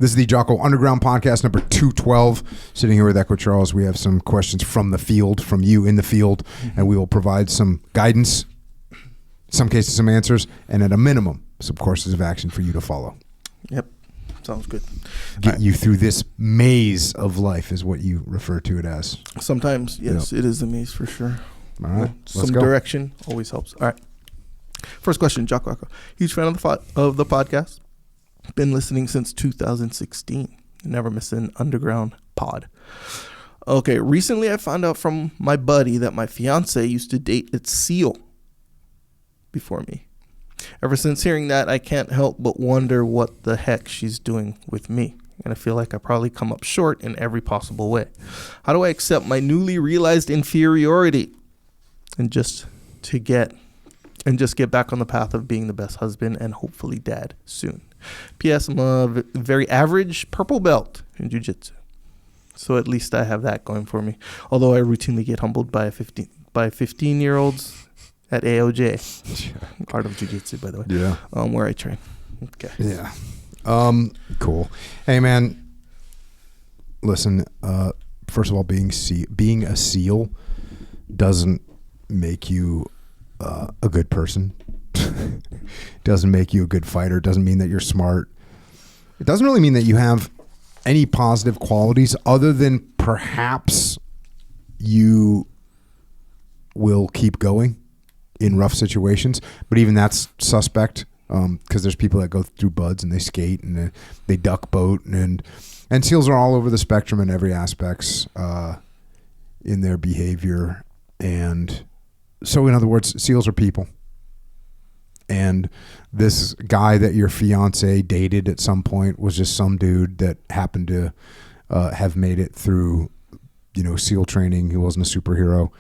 This is the Jocko Underground Podcast, number 212. Sitting here with Echo Charles, we have some questions from the field, from you in the field, and we will provide some guidance, some cases, some answers, and at a minimum, some courses of action for you to follow. Yep. Sounds good. Get you through this maze of life is what you refer to it as. Sometimes, yes, It is a maze for sure. All right, some direction always helps. All right. First question, Jocko. Huge fan of the podcast. Been listening since 2016. Never miss an underground pod. Okay, recently I found out from my buddy that my fiance used to date its SEAL before me. Ever since hearing that, I can't help but wonder what the heck she's doing with me. And I feel like I probably come up short in every possible way. How do I accept my newly realized inferiority and just get back on the path of being the best husband and hopefully dad soon? P.S. I'm a very average purple belt in Jiu Jitsu. So at least I have that going for me. Although I routinely get humbled by 15-year-olds at AOJ, Art of Jiu Jitsu, by the way. Yeah. Where I train. Okay. Yeah. Cool. Hey, man. Listen. First of all, being a SEAL doesn't make you a good person. Doesn't make you a good fighter. Doesn't mean that you're smart. It doesn't really mean that you have any positive qualities other than perhaps you will keep going in rough situations. But even that's suspect because there's people that go through buds and they skate and they duck boat and SEALs are all over the spectrum in every aspects in their behavior. And so in other words, SEALs are people. And this guy that your fiance dated at some point was just some dude that happened to have made it through, SEAL training. He wasn't a superhero.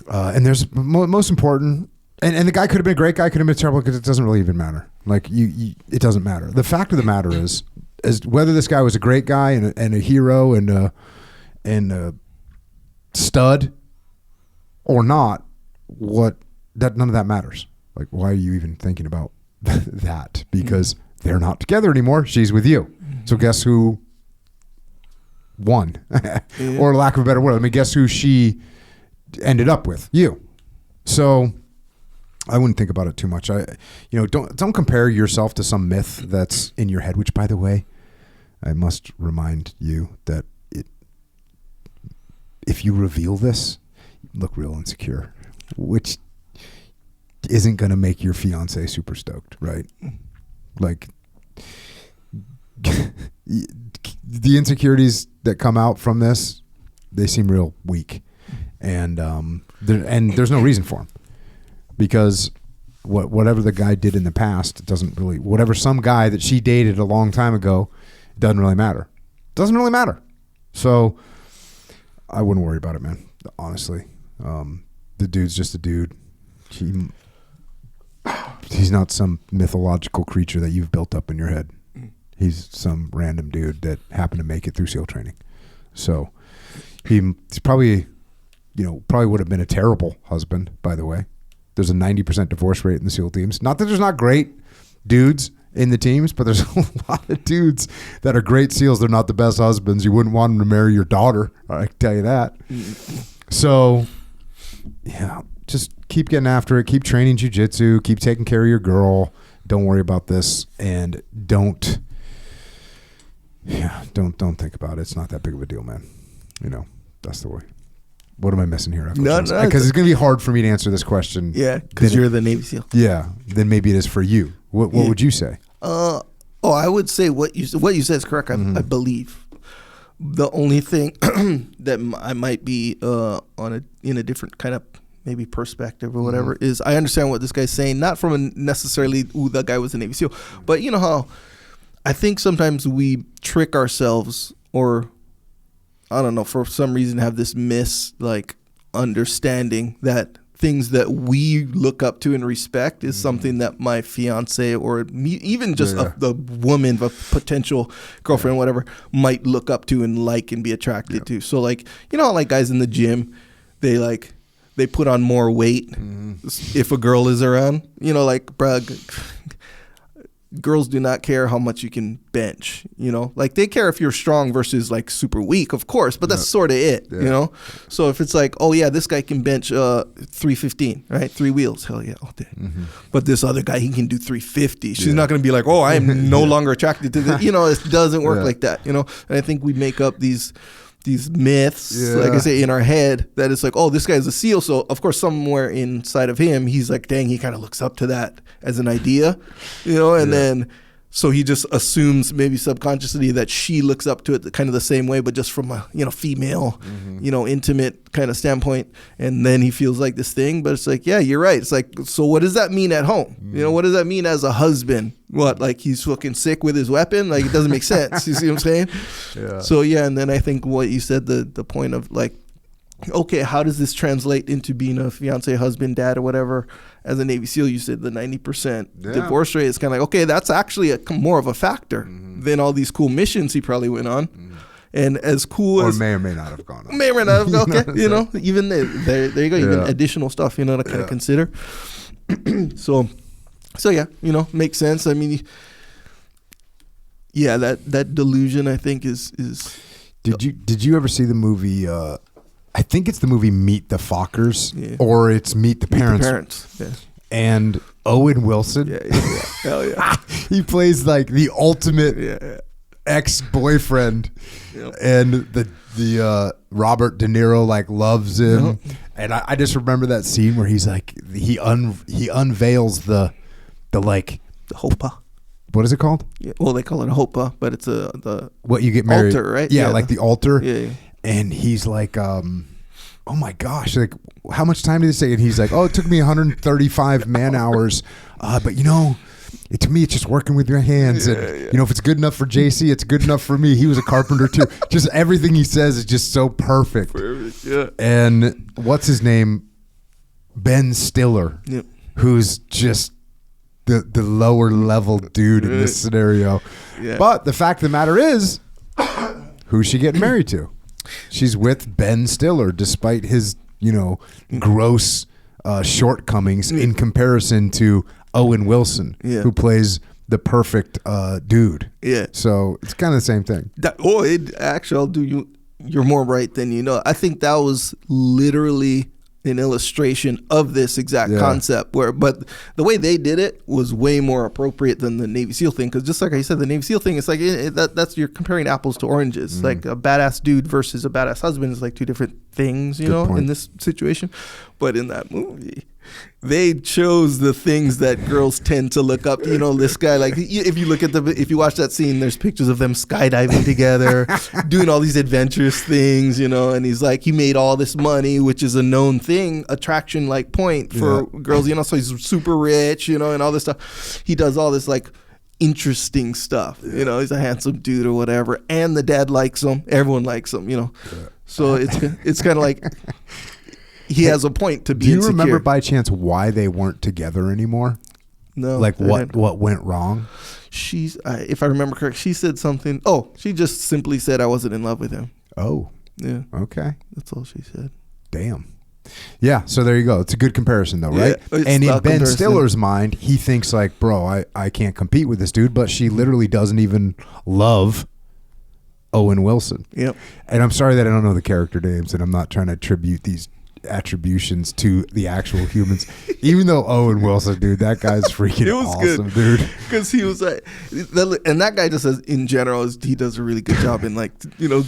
And there's most important, and the guy could have been a great guy, could have been terrible, because it doesn't really even matter. Like it doesn't matter. The fact of the matter is whether this guy was a great guy and a hero and a stud or not, none of that matters. Like, why are you even thinking about that? Because they're not together anymore. She's with you. So guess who won? Or lack of a better word, guess who she ended up with? You. So I wouldn't think about it too much. Don't compare yourself to some myth that's in your head, which, by the way, I must remind you that if you reveal this, you look real insecure, which isn't going to make your fiance super stoked, right? Like the insecurities that come out from this, they seem real weak, and there's no reason for them, because whatever the guy did in the past, it doesn't really, whatever some guy that she dated a long time ago, it doesn't really matter. Doesn't really matter. So I wouldn't worry about it, man. Honestly, the dude's just a dude. He's not some mythological creature that you've built up in your head. He's some random dude that happened to make it through SEAL training. So he's probably would have been a terrible husband, by the way. There's a 90% divorce rate in the SEAL teams. Not that there's not great dudes in the teams, but there's a lot of dudes that are great SEALs. They're not the best husbands. You wouldn't want them to marry your daughter. I can tell you that. So, yeah. Just keep getting after it. Keep training jiu-jitsu. Keep taking care of your girl. Don't worry about this, and don't think about it. It's not that big of a deal, man. That's the way. What am I missing here? No, because it's going to be hard for me to answer this question. Yeah, because you're the Navy SEAL. Yeah, then maybe it is for you. What would you say? I would say what you said is correct. I believe. The only thing that I might be in a different kind of maybe perspective or whatever is I understand what this guy's saying, not from a necessarily, that guy was a Navy SEAL, but you know how I think sometimes we trick ourselves, or I don't know, for some reason have this understanding that things that we look up to and respect is something that my fiance or me, even just the woman, a potential girlfriend, whatever, might look up to and like and be attracted to. So how guys in the gym, they put on more weight if a girl is around, bruh, girls do not care how much you can bench, you know, like they care if you're strong versus like super weak, of course, but that's sort of it, you know? So if it's like, oh yeah, this guy can bench 315, right? 3 wheels. Hell yeah. All day. But this other guy, he can do 350. She's not going to be like, oh, I am no longer attracted to this. You know, it doesn't work like that, you know? And I think we make up these myths, like I say, in our head, that it's like, oh, this guy's a SEAL, so of course somewhere inside of him he's like, dang, he kind of looks up to that as an idea, you know, and then so he just assumes maybe subconsciously that she looks up to it kind of the same way, but just from a, you know, female, you know, intimate kind of standpoint, and then he feels like this thing. But it's like, yeah, you're right. It's like, so what does that mean at home? You know, what does that mean as a husband? What, like he's fucking sick with his weapon? Like it doesn't make sense. You see what I'm saying? So yeah, and then I think what you said, the point of like, okay, how does this translate into being a fiance, husband, dad, or whatever? As a Navy SEAL, you said the 90% divorce rate is kind of like, okay, that's actually more of a factor than all these cool missions he probably went on. And as cool as... Or may or may not have gone on. May or may not have gone, okay. You know, even there you go, even additional stuff, you know, to kind of consider. So yeah, you know, makes sense. I mean, yeah, that delusion, I think, is... Did you ever see the movie... I think it's the movie Meet the Fockers, or it's Meet the Parents. And Owen Wilson, hell yeah, he plays like the ultimate ex-boyfriend, and the Robert De Niro like loves him, and I just remember that scene where he's like he unveils the hopa. What is it called? Yeah, well, they call it a hopa, but it's the what you get married altar, right? Yeah, like the altar. Yeah. And he's like, oh my gosh, like, how much time did it take? And he's like, oh, it took me 135 man hours. But, you know, to me, it's just working with your hands. And, you know, if it's good enough for JC, it's good enough for me. He was a carpenter, too. Just everything he says is just so perfect. And what's his name? Ben Stiller, who's just the lower level dude in this scenario. But the fact of the matter is, who's she getting married to? She's with Ben Stiller, despite his, you know, gross shortcomings in comparison to Owen Wilson, who plays the perfect dude. Yeah. So it's kind of the same thing. Actually, you're more right than you know. I think that was literally an illustration of this exact concept, but the way they did it was way more appropriate than the Navy SEAL thing, because just like I said, the Navy SEAL thing, it's like that's you're comparing apples to oranges. Like a badass dude versus a badass husband is like two different things, you know, in this situation. But in that movie, they chose the things that girls tend to look up. You know, this guy, like, if you watch that scene, there's pictures of them skydiving together, doing all these adventurous things, you know, and he's like, he made all this money, which is a known thing, attraction like point for girls, you know, so he's super rich, you know, and all this stuff. He does all this like interesting stuff, you know, he's a handsome dude or whatever, and the dad likes him, everyone likes him, you know. So it's kind of like, he has a point to be insecure. Do you remember by chance why they weren't together anymore? No. Like what went wrong? If I remember correct, she said something. Oh, she just simply said I wasn't in love with him. Oh. Yeah. Okay. That's all she said. Damn. Yeah, so there you go. It's a good comparison though, right? And in Ben Stiller's mind, he thinks like, bro, I can't compete with this dude, but she literally doesn't even love Owen Wilson. Yep. And I'm sorry that I don't know the character names, and I'm not trying to attribute these attributions to the actual humans, even though Owen Wilson, dude, that guy's freaking awesome, dude. Because he was like, and that guy just says in general, he does a really good job in like, you know,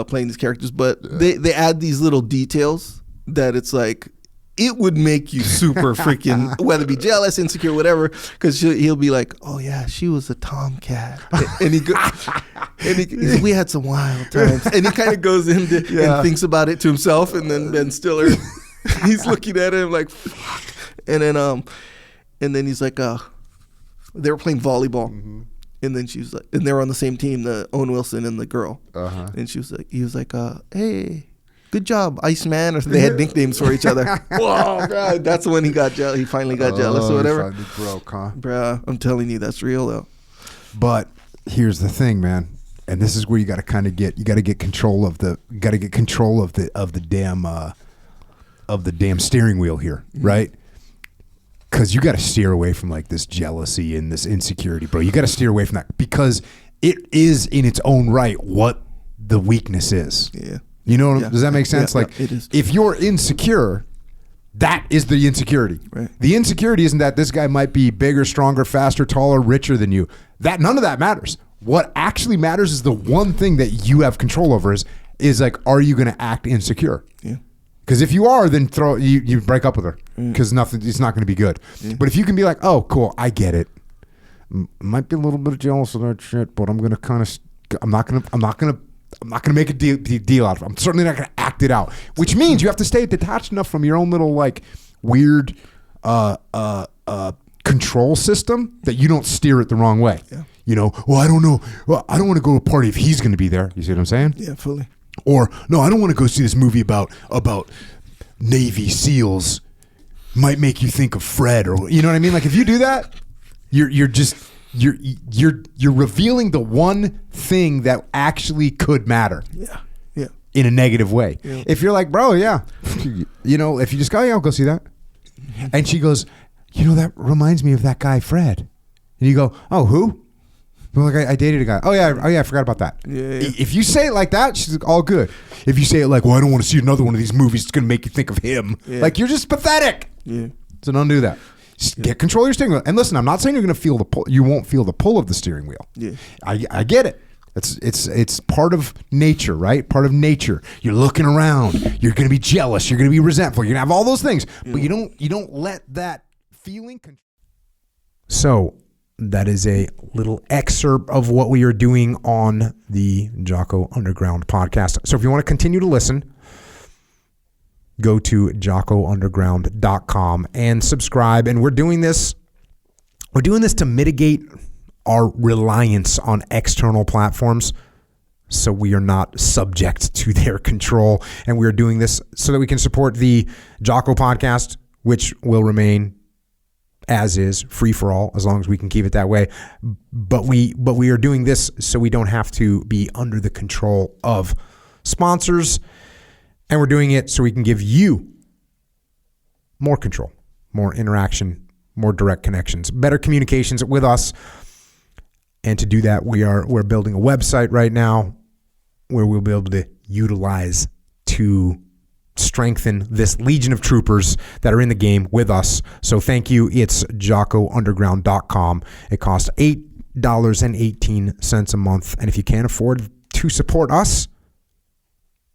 playing these characters, but they add these little details that it's like, it would make you super freaking, whether it be jealous, insecure, whatever, because he'll be like, oh yeah, she was a tomcat, and we had some wild times, and he kind of goes into and thinks about it to himself, and then Ben Stiller, he's looking at him like, fuck, and then he's like, they were playing volleyball, and then she was like, and they were on the same team, the Owen Wilson and the girl, and he was like, hey, good job, Iceman, or they had nicknames for each other. Whoa, bro, that's when he got jealous. He finally got jealous or whatever. He finally broke, huh? Bro, I'm telling you, that's real though. But here's the thing, man, and this is where you got to kind of get control of the damn steering wheel here, right? because you got to steer away from like this jealousy and this insecurity, bro. You got to steer away from that because it is in its own right what the weakness is. Yeah. You know, does that make sense? Like, it is. If you're insecure, that is the insecurity. Right. The insecurity isn't that this guy might be bigger, stronger, faster, taller, richer than you. That none of that matters. What actually matters is the one thing that you have control over is like, are you going to act insecure? Yeah. Because if you are, then you break up with her because it's not going to be good. Yeah. But if you can be like, oh, cool, I get it. Might be a little bit jealous of that shit, but I'm gonna I'm not gonna make a deal out of it. I'm certainly not gonna act it out. Which means you have to stay detached enough from your own little like weird control system that you don't steer it the wrong way. Yeah. You know, well, I don't know. Well, I don't want to go to a party if he's gonna be there. You see what I'm saying? Yeah, fully. Or no, I don't want to go see this movie about Navy SEALs. Might make you think of Fred, or you know what I mean. Like if you do that, you're revealing the one thing that actually could matter. Yeah. Yeah. In a negative way. Yeah. If you're like, bro, yeah, you know, if you just go, yeah, I'll go see that, and she goes, you know, that reminds me of that guy Fred, and you go, oh, who? Well, like I dated a guy. Oh yeah, I forgot about that. Yeah. If you say it like that, she's like, all good. If you say it like, well, I don't want to see another one of these movies. It's gonna make you think of him. Yeah. Like you're just pathetic. Yeah. So don't do that. Just get control of your steering wheel. And listen, I'm not saying you're gonna feel the pull. You won't feel the pull of the steering wheel. Yeah. I get it. It's part of nature, right? Part of nature. You're looking around. You're gonna be jealous. You're gonna be resentful. You're gonna have all those things. Yeah. But you don't let that feeling. So. That is a little excerpt of what we are doing on the Jocko Underground podcast. So if you want to continue to listen, go to jockounderground.com and subscribe. And we're doing this to mitigate our reliance on external platforms so we are not subject to their control. And we are doing this so that we can support the Jocko podcast, which will remain as is, free for all, as long as we can keep it that way. But we are doing this so we don't have to be under the control of sponsors, and we're doing it so we can give you more control, more interaction, more direct connections, better communications with us. And to do that, we're building a website right now where we'll be able to utilize to strengthen this legion of troopers that are in the game with us. So thank you. It's jockounderground.com. It costs $8.18 a month. And if you can't afford to support us,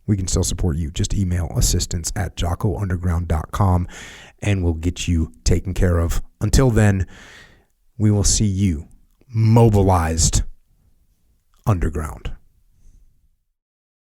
we can still support you. Just email assistance@jockounderground.com and we'll get you taken care of. Until then, we will see you mobilized underground.